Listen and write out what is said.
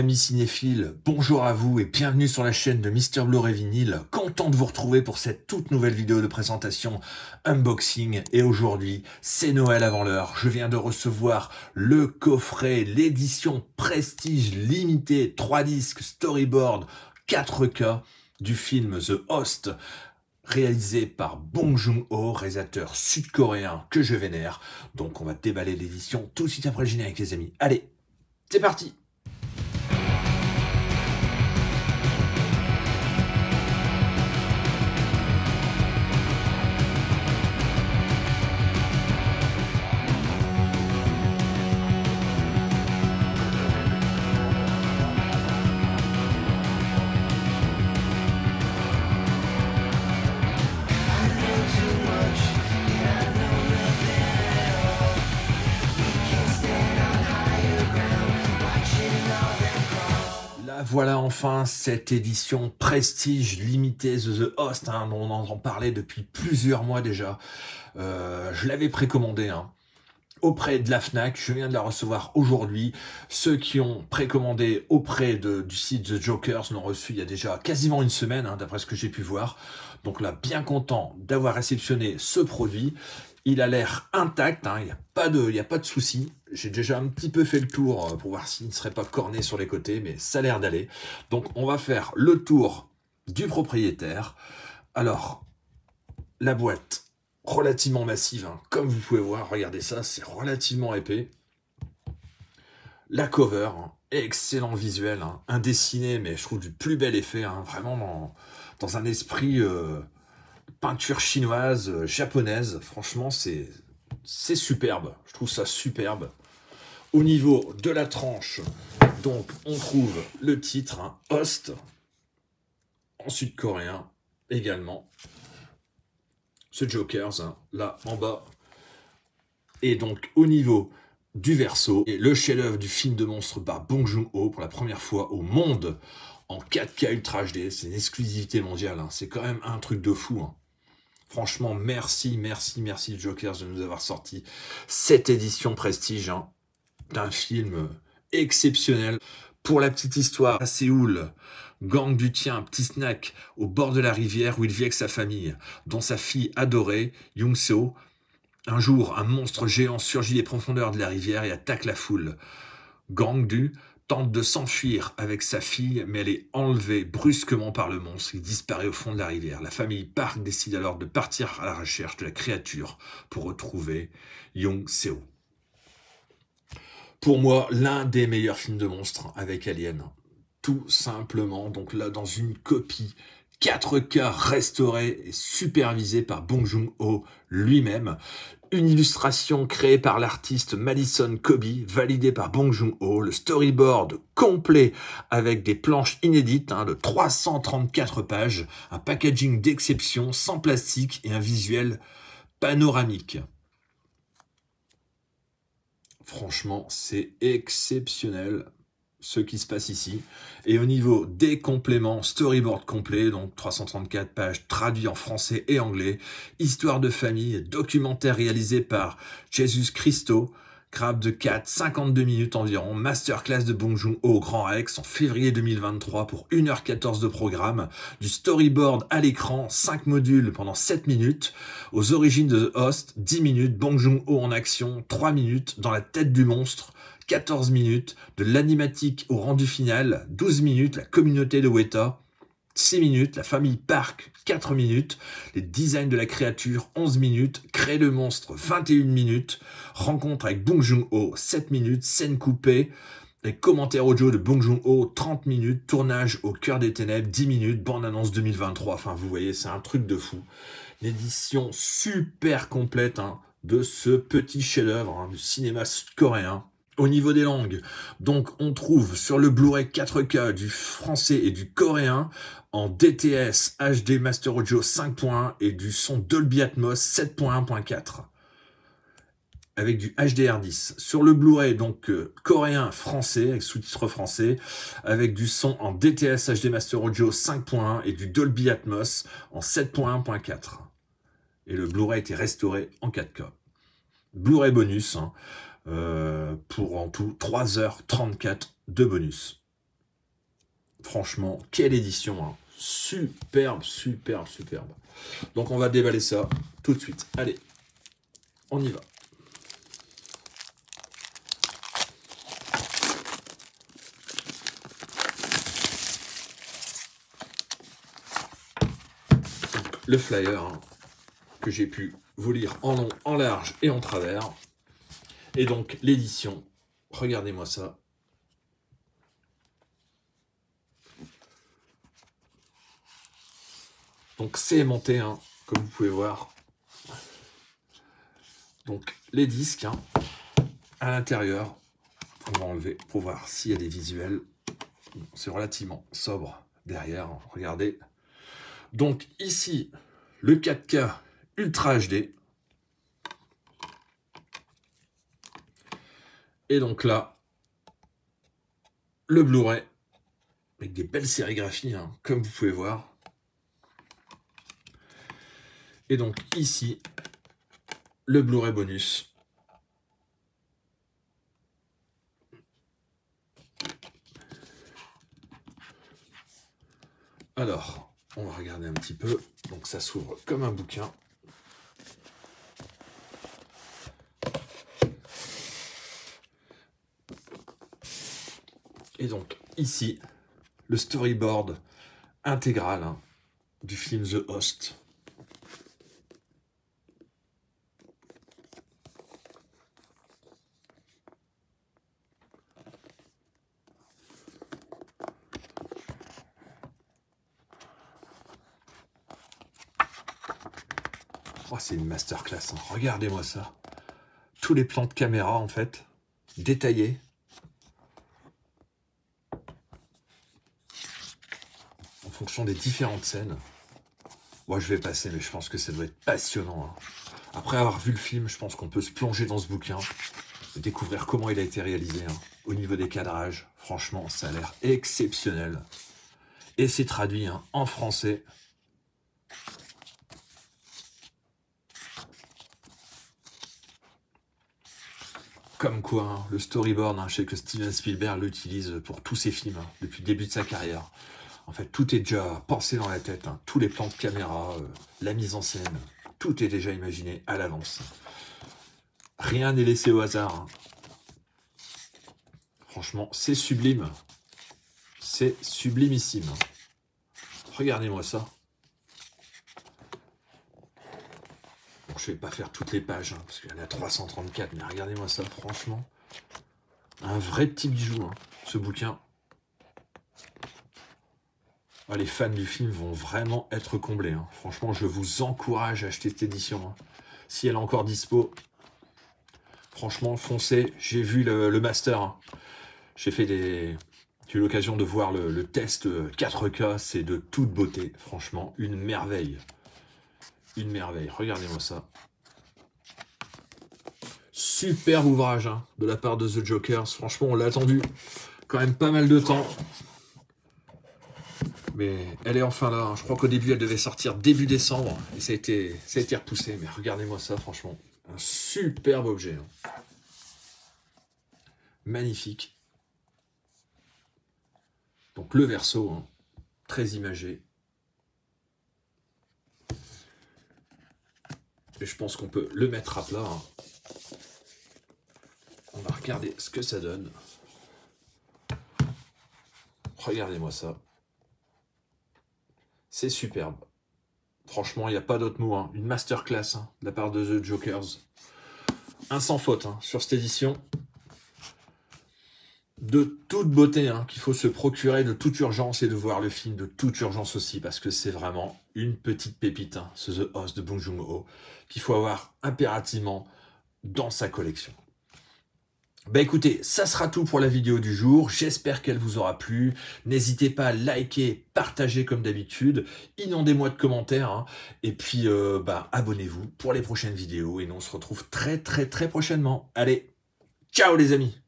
Amis cinéphiles, bonjour à vous et bienvenue sur la chaîne de Mister Blu-ray Vinyl. Content de vous retrouver pour cette toute nouvelle vidéo de présentation unboxing. Et aujourd'hui, c'est Noël avant l'heure. Je viens de recevoir le coffret, l'édition Prestige limitée, 3 disques, storyboard, 4K du film The Host, réalisé par Bong Joon-ho, réalisateur sud-coréen que je vénère. Donc on va déballer l'édition tout de suite après le générique les amis. Allez, c'est parti! Voilà enfin cette édition Prestige limitée The Host, on en entend parler depuis plusieurs mois déjà. Je l'avais précommandé auprès de la Fnac, je viens de la recevoir aujourd'hui. Ceux qui ont précommandé auprès du site The Jokers l'ont reçu il y a déjà quasiment une semaine, d'après ce que j'ai pu voir. Donc là, bien content d'avoir réceptionné ce produit. Il a l'air intact, il n'y a pas de souci. J'ai déjà un petit peu fait le tour pour voir s'il ne serait pas corné sur les côtés, mais ça a l'air d'aller. Donc on va faire le tour du propriétaire. Alors, la boîte, relativement massive, comme vous pouvez voir, regardez ça, c'est relativement épais. La cover, excellent visuel, indessiné, mais je trouve du plus bel effet, vraiment dans un esprit peinture chinoise, japonaise. Franchement, c'est superbe, je trouve ça superbe. Au niveau de la tranche, donc on trouve le titre, Host, en sud-coréen également. Ce Jokers, là en bas. Et donc au niveau du verso, et le chef-d'œuvre du film de monstre par Bong Joon-ho pour la première fois au monde en 4K Ultra HD. C'est une exclusivité mondiale, c'est quand même un truc de fou. Franchement, merci Jokers de nous avoir sorti cette édition Prestige d'un film exceptionnel. Pour la petite histoire, à Séoul, gang du tien, petit snack au bord de la rivière où il vit avec sa famille, dont sa fille adorée, Young Seo. Un jour, un monstre géant surgit des profondeurs de la rivière et attaque la foule. Gang du tente de s'enfuir avec sa fille, mais elle est enlevée brusquement par le monstre. Il disparaît au fond de la rivière. La famille Park décide alors de partir à la recherche de la créature pour retrouver Young Seo. Pour moi, l'un des meilleurs films de monstres avec Alien. Tout simplement, donc là, dans une copie 4K restaurée et supervisée par Bong Joon-ho lui-même. Une illustration créée par l'artiste Madison Kobe, validée par Bong Joon-ho. Le storyboard complet avec des planches inédites de 334 pages. Un packaging d'exception, sans plastique et un visuel panoramique. Franchement, c'est exceptionnel ce qui se passe ici. Et au niveau des compléments, storyboard complet, donc 334 pages traduits en français et anglais, histoire de famille, documentaire réalisé par Jesus Christo, Grave de 4, 52 minutes environ, masterclass de Bong Joon-ho au Grand Rex en février 2023 pour 1h14 de programme, du storyboard à l'écran, 5 modules pendant 7 minutes, aux origines de The Host, 10 minutes, Bong Joon-ho en action, 3 minutes, dans la tête du monstre, 14 minutes, de l'animatique au rendu final, 12 minutes, la communauté de Weta, 6 minutes, la famille Park, 4 minutes, les designs de la créature, 11 minutes, créer le monstre, 21 minutes, rencontre avec Bong Joon-ho, 7 minutes, scène coupée, les commentaires audio de Bong Joon-ho, 30 minutes, tournage au cœur des ténèbres, 10 minutes, bande-annonce 2023, enfin vous voyez, c'est un truc de fou. Une édition super complète de ce petit chef-d'œuvre du cinéma sud-coréen. Au niveau des langues, donc on trouve sur le Blu-ray 4K du français et du coréen en DTS HD Master Audio 5.1 et du son Dolby Atmos 7.1.4 avec du HDR10. Sur le Blu-ray donc coréen français avec sous-titres français avec du son en DTS HD Master Audio 5.1 et du Dolby Atmos en 7.1.4. Et le Blu-ray a été restauré en 4K. Blu-ray bonus pour en tout 3h34 de bonus. Franchement, quelle édition, hein. Superbe, superbe, superbe. Donc on va déballer ça tout de suite. Allez, on y va. Le flyer, hein, que j'ai pu vous lire en long, en large et en travers. Et donc l'édition, regardez-moi ça. Donc c'est aimanté, hein, comme vous pouvez voir. Donc les disques, hein, à l'intérieur, on va enlever pour voir s'il y a des visuels. C'est relativement sobre derrière, hein, regardez. Donc ici, le 4K Ultra HD. Et donc là, le Blu-ray, avec des belles sérigraphies, hein, comme vous pouvez voir. Et donc ici, le Blu-ray bonus. Alors, on va regarder un petit peu. Donc ça s'ouvre comme un bouquin. Et donc ici, le storyboard intégral, hein, du film The Host. Oh, c'est une masterclass, hein. Regardez-moi ça. Tous les plans de caméra, en fait, détaillés. En fonction des différentes scènes. Moi, je vais passer, mais je pense que ça doit être passionnant, hein. Après avoir vu le film, je pense qu'on peut se plonger dans ce bouquin et découvrir comment il a été réalisé, hein. Au niveau des cadrages, franchement, ça a l'air exceptionnel. Et c'est traduit, hein, en français. Comme quoi, hein, le storyboard, hein, je sais que Steven Spielberg l'utilise pour tous ses films, hein, depuis le début de sa carrière. En fait, tout est déjà pensé dans la tête, hein. Tous les plans de caméra, la mise en scène, tout est déjà imaginé à l'avance. Rien n'est laissé au hasard, hein. Franchement, c'est sublime. C'est sublimissime. Regardez-moi ça. Bon, je ne vais pas faire toutes les pages, hein, parce qu'il y en a 334, mais regardez-moi ça, franchement. Un vrai petit bijou, hein, ce bouquin. Ah, les fans du film vont vraiment être comblés, hein. Franchement, je vous encourage à acheter cette édition, hein. Si elle est encore dispo, franchement, foncez. J'ai vu le master, hein. J'ai eu l'occasion de voir le test 4K, c'est de toute beauté. Franchement, une merveille. Une merveille, regardez-moi ça. Superbe ouvrage, hein, de la part de The Jokers. Franchement, on l'a attendu quand même pas mal de temps. Mais elle est enfin là, hein. Je crois qu'au début, elle devait sortir début décembre. Et ça a été repoussé. Mais regardez-moi ça, franchement. Un superbe objet, hein. Magnifique. Donc le verso, hein, très imagé. Et je pense qu'on peut le mettre à plat, hein. On va regarder ce que ça donne. Regardez-moi ça. C'est superbe. Franchement, il n'y a pas d'autre mot, hein. Une masterclass, hein, de la part de The Jokers. Un sans faute, hein, sur cette édition. De toute beauté, hein, qu'il faut se procurer de toute urgence et de voir le film de toute urgence aussi, parce que c'est vraiment une petite pépite, hein, ce The Host de Bong Joon-ho, qu'il faut avoir impérativement dans sa collection. Bah écoutez, ça sera tout pour la vidéo du jour, j'espère qu'elle vous aura plu. N'hésitez pas à liker, partager comme d'habitude, inondez-moi de commentaires, hein, et puis abonnez-vous pour les prochaines vidéos, et nous on se retrouve très prochainement. Allez, ciao les amis!